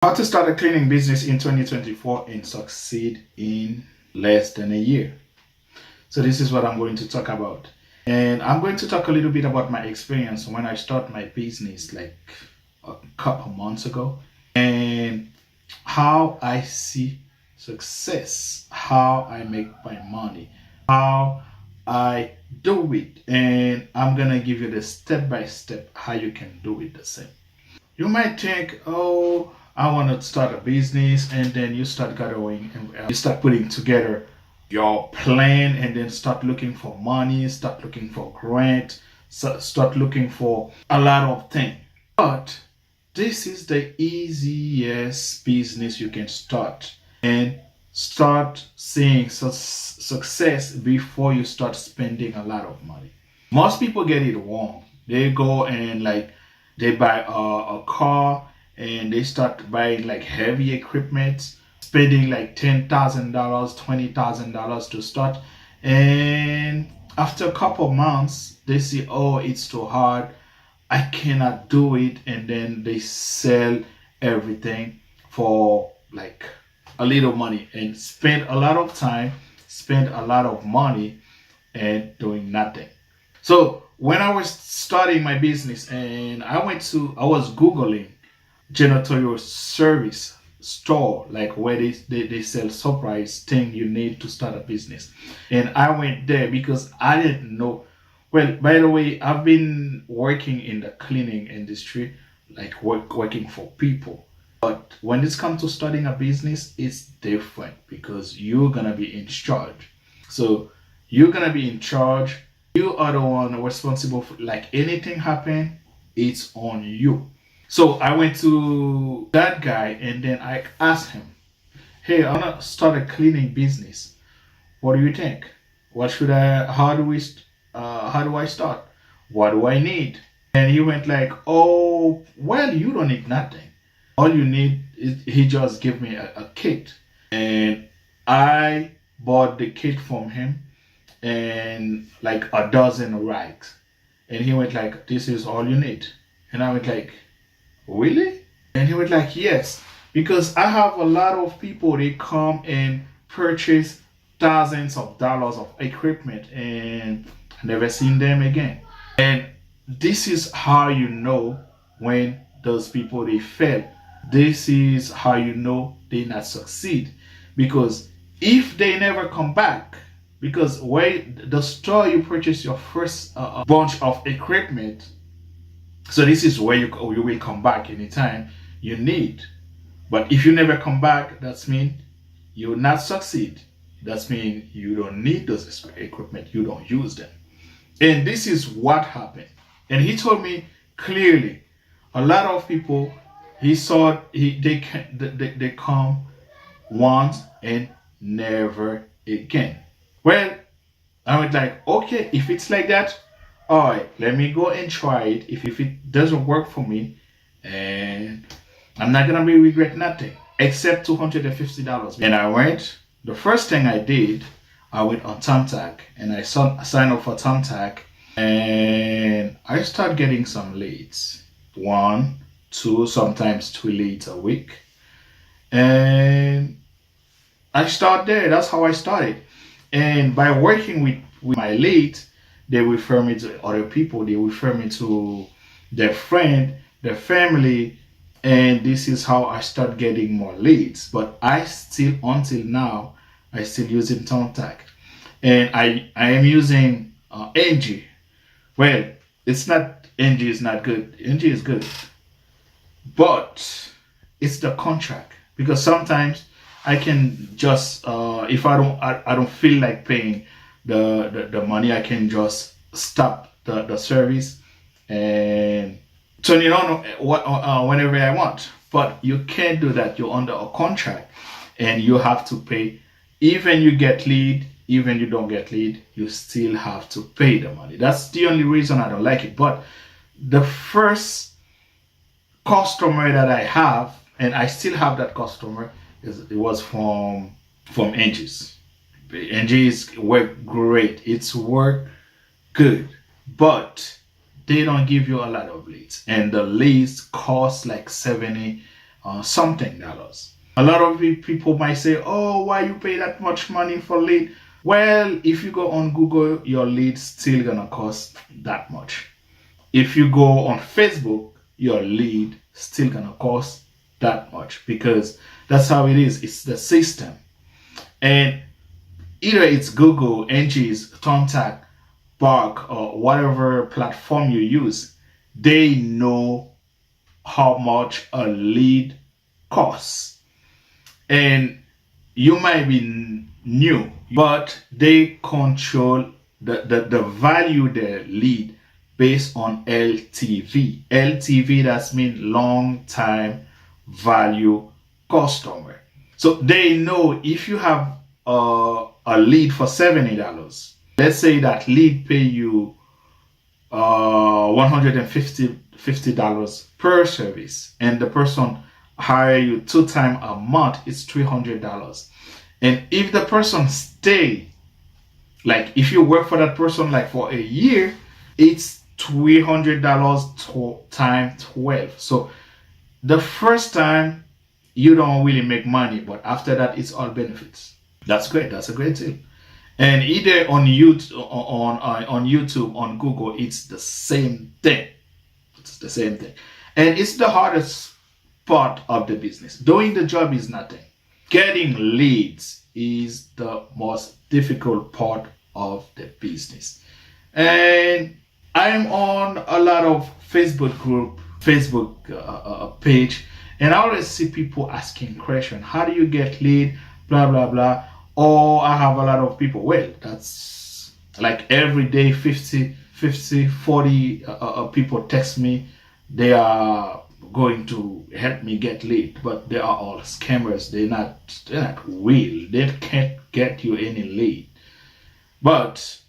How to start a cleaning business in 2024 and succeed in less than a year. So this is what I'm going to talk about. And I'm going to talk a little bit about my experience when I start my business like a couple months ago and how I see success, how I make my money, how I do it. And I'm going to give you the step by step how you can do it the same. You might think, oh, I want to start a business, and then you start gathering and you start putting together your plan, and then start looking for money, start looking for grant, start looking for a lot of things. But this is the easiest business you can start and start seeing success before you start spending a lot of money. Most people get it wrong. They go and they buy a car and they start buying like heavy equipment, spending like $10,000, $20,000 to start. And after a couple months, they see, oh, it's too hard. I cannot do it. And then they sell everything for like a little money and spend a lot of time, spend a lot of money and doing nothing. So when I was starting my business and I was Googling janitorial service store, like where they sell surprise thing you need to start a business. And I went there because I didn't know. Well, by the way, I've been working in the cleaning industry, like working for people. But when it's come to starting a business, it's different because you're gonna be in charge. So you're gonna be in charge. You are the one responsible for like anything happen, it's on you. So I went to that guy and then I asked him, hey, I wanna start a cleaning business. What do you think? What should I how do I start? What do I need? And he went like, oh, well, you don't need nothing. All you need is he just gave me a kit. And I bought the kit from him and like a dozen rags. And he went like, this is all you need. And I went like, really? And he went like, yes, because I have a lot of people, they come and purchase thousands of dollars of equipment and never seen them again. And this is how you know when those people they fail. This is how you know they not succeed. Because if they never come back, because where the store you purchase your first bunch of equipment, so this is where you will come back anytime you need. But if you never come back, that's mean you will not succeed. That's mean you don't need those equipment. You don't use them. And this is what happened. And he told me clearly, a lot of people they come once and never again. Well, I was like, okay, if it's like that, all right, let me go and try it. If it doesn't work for me, and I'm not gonna be regret nothing except $250. And I went. The first thing I did, I went on Thumbtack and I signed up for Thumbtack, and I start getting some leads, 1, 2, sometimes 3 leads a week, and I start there. That's how I started. And by working with my leads, they refer me to other people. They refer me to their friend, their family, and this is how I start getting more leads. But I still, until now, I still using Thumbtack, and I am using NG. Well, it's not NG is not good. NG is good, but it's the contract, because sometimes I can just if I don't feel like paying the money, I can just stop the service and turn it on whenever I want. But you can't do that. You're under a contract and you have to pay. Even you get lead, even you don't get lead, you still have to pay the money. That's the only reason I don't like it. But the first customer that I have, and I still have that customer, it was from NG's. NG's work great. It's work good, but they don't give you a lot of leads, and the leads cost like 70 something dollars. A lot of people might say, oh, why you pay that much money for lead? Well, if you go on Google, your lead's still gonna cost that much. If you go on Facebook, your lead still gonna cost that much, because that's how it is. It's the system. And either it's Google, Angie's, Thumbtack, Bark, or whatever platform you use, they know how much a lead costs. And you might be new, but they control the value they lead based on LTV. LTV, that means long time value customer. So they know if you have a lead for $70, let's say that lead pay you $150 per service, and the person hire you 2 times a month, it's $300. And if the person stay, like if you work for that person like for a year, it's $300 times 12. So the first time you don't really make money, but after that it's all benefits. That's great. That's a great deal. And either on YouTube, on YouTube, on Google, it's the same thing. It's the same thing, and it's the hardest part of the business. Doing the job is nothing. Getting leads is the most difficult part of the business. And I'm on a lot of Facebook page, and I always see people asking questions. How do you get lead? Blah blah blah. Or I have a lot of people. Well, that's like every day 40 people text me. They are going to help me get lead, but they are all scammers. They're not real. They can't get you any lead. But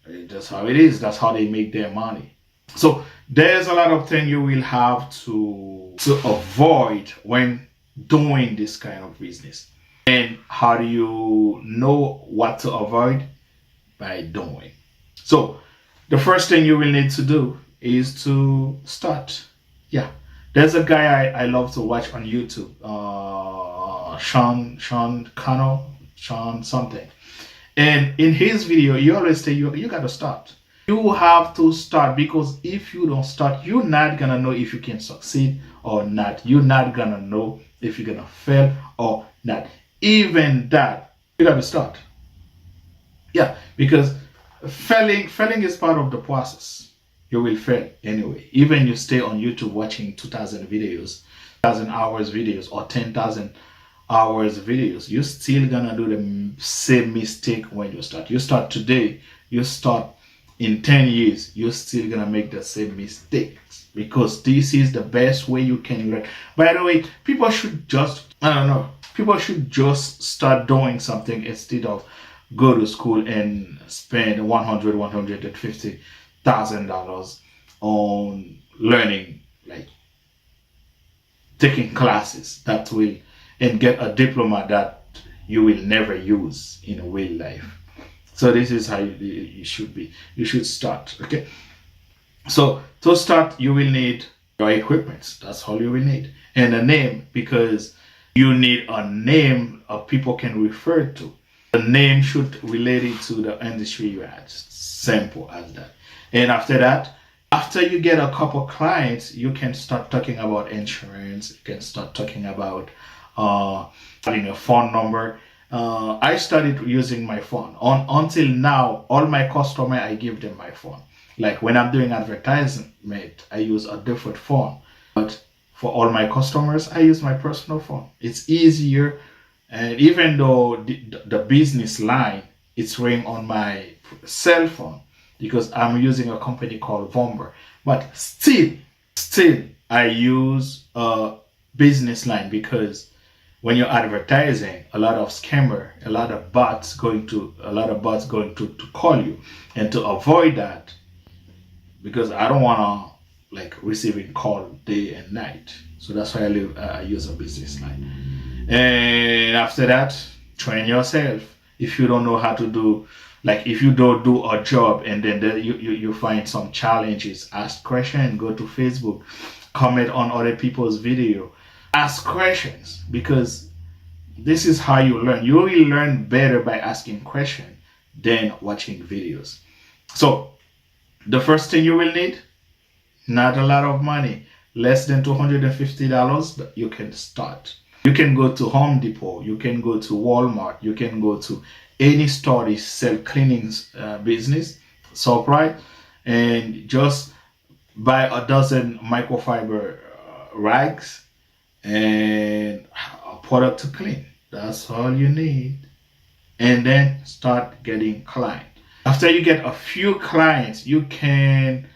that's how it is. That's how they make their money. So there's a lot of things you will have to avoid when doing this kind of business. And how do you know what to avoid? By doing. So the first thing you will need to do is to start. Yeah, there's a guy I love to watch on YouTube, Sean something. And in his video, he always say you got to start. You have to start, because if you don't start, you're not gonna know if you can succeed or not. You're not gonna know if you're gonna fail or not. Even that, you got to start. Yeah, because failing is part of the process. You will fail anyway. Even you stay on YouTube watching 2,000 videos, 1,000 hours videos, or 10,000 hours videos, you're still gonna do the same mistake when you start. You start today, you start in 10 years, you're still gonna make the same mistakes, because this is the best way you can learn. By the way, people should just, people should just start doing something instead of go to school and spend $150,000 on learning, like taking classes that will, and get a diploma that you will never use in real life. So this is how you should be. You should start. Okay. So to start, you will need your equipment. That's all you will need, and a name, because you need a name people can refer to. The name should relate it to the industry you're at. Simple as that. And after that, after you get a couple clients, you can start talking about insurance. You can start talking about having a phone number. I started using my phone. Until now, all my customers, I give them my phone. Like when I'm doing advertisement, I use a different phone. But for all my customers, I use my personal phone. It's easier, and even though the business line, it's ring on my cell phone, because I'm using a company called Roenter. But still, I use a business line, because when you're advertising, a lot of scammer, a lot of bots going to call you, and to avoid that, because I don't wanna like receiving call day and night. So that's why I use a business line. And after that, train yourself. If you don't know how to do, like if you don't do a job and then you find some challenges, ask question, go to Facebook, comment on other people's video, Ask questions, because this is how you learn. You will learn better by asking questions than watching videos. So the first thing you will need, not a lot of money, less than $250, but you can start. You can go to Home Depot, you can go to Walmart, you can go to any store that sell cleaning business, ShopRite, and just buy a dozen microfiber rags and a product to clean. That's all you need. And then start getting clients. After you get a few clients, you can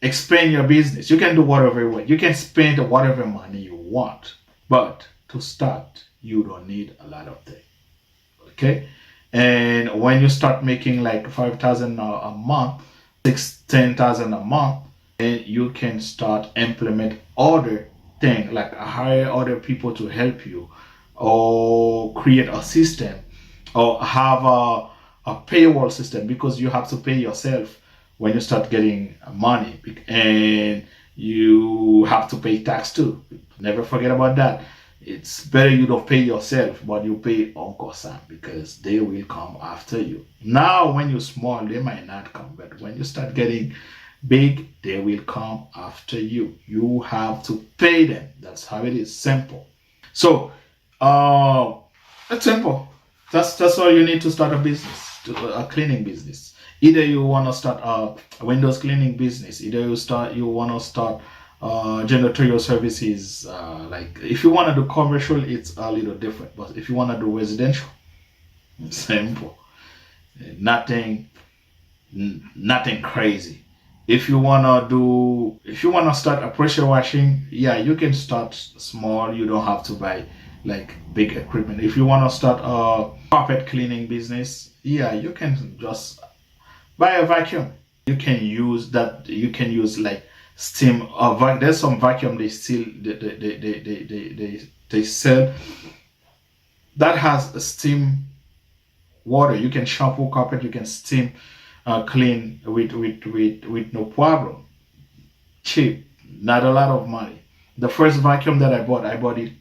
expand your business. You can do whatever you want. You can spend whatever money you want. But to start, you don't need a lot of things. Okay? And when you start making like 5,000 a month, 10,000 a month, and you can start implement other things, like hire other people to help you, or create a system, or have a payroll system, because you have to pay yourself when you start getting money, and you have to pay tax too. Never forget about that. It's better you don't pay yourself, but you pay Uncle Sam, because they will come after you. Now, when you're small, they might not come, but when you start getting big, they will come after you. You have to pay them. That's how it is. Simple. So, it's simple. That's all you need to start a business, a cleaning business. Either you want to start a windows cleaning business, either you want to start janitorial services. Like if you want to do commercial, it's a little different. But if you want to do residential, simple. Nothing crazy. If you want to start a pressure washing, yeah, you can start small. You don't have to buy like big equipment. If you want to start a carpet cleaning business, yeah, you can just buy a vacuum. You can use that. You can use like steam. There's some vacuum they sell that has a steam water. You can shampoo carpet. You can steam clean with no problem. Cheap, not a lot of money. The first vacuum that I bought it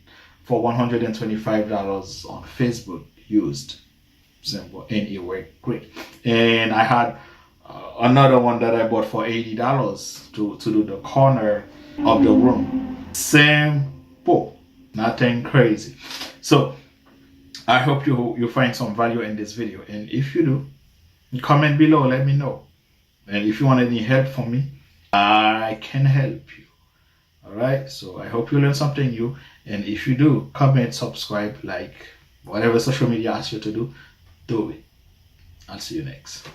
for $125 on Facebook used. Simple, and it worked great. And I had another one that I bought for $80 to do the corner of the room. Simple, nothing crazy. So I hope you find some value in this video, and if you do, comment below, let me know. And if you want any help from me, I can help you. Alright, so I hope you learned something new, and if you do, comment, subscribe, like, whatever social media asks you to do it. I'll see you next.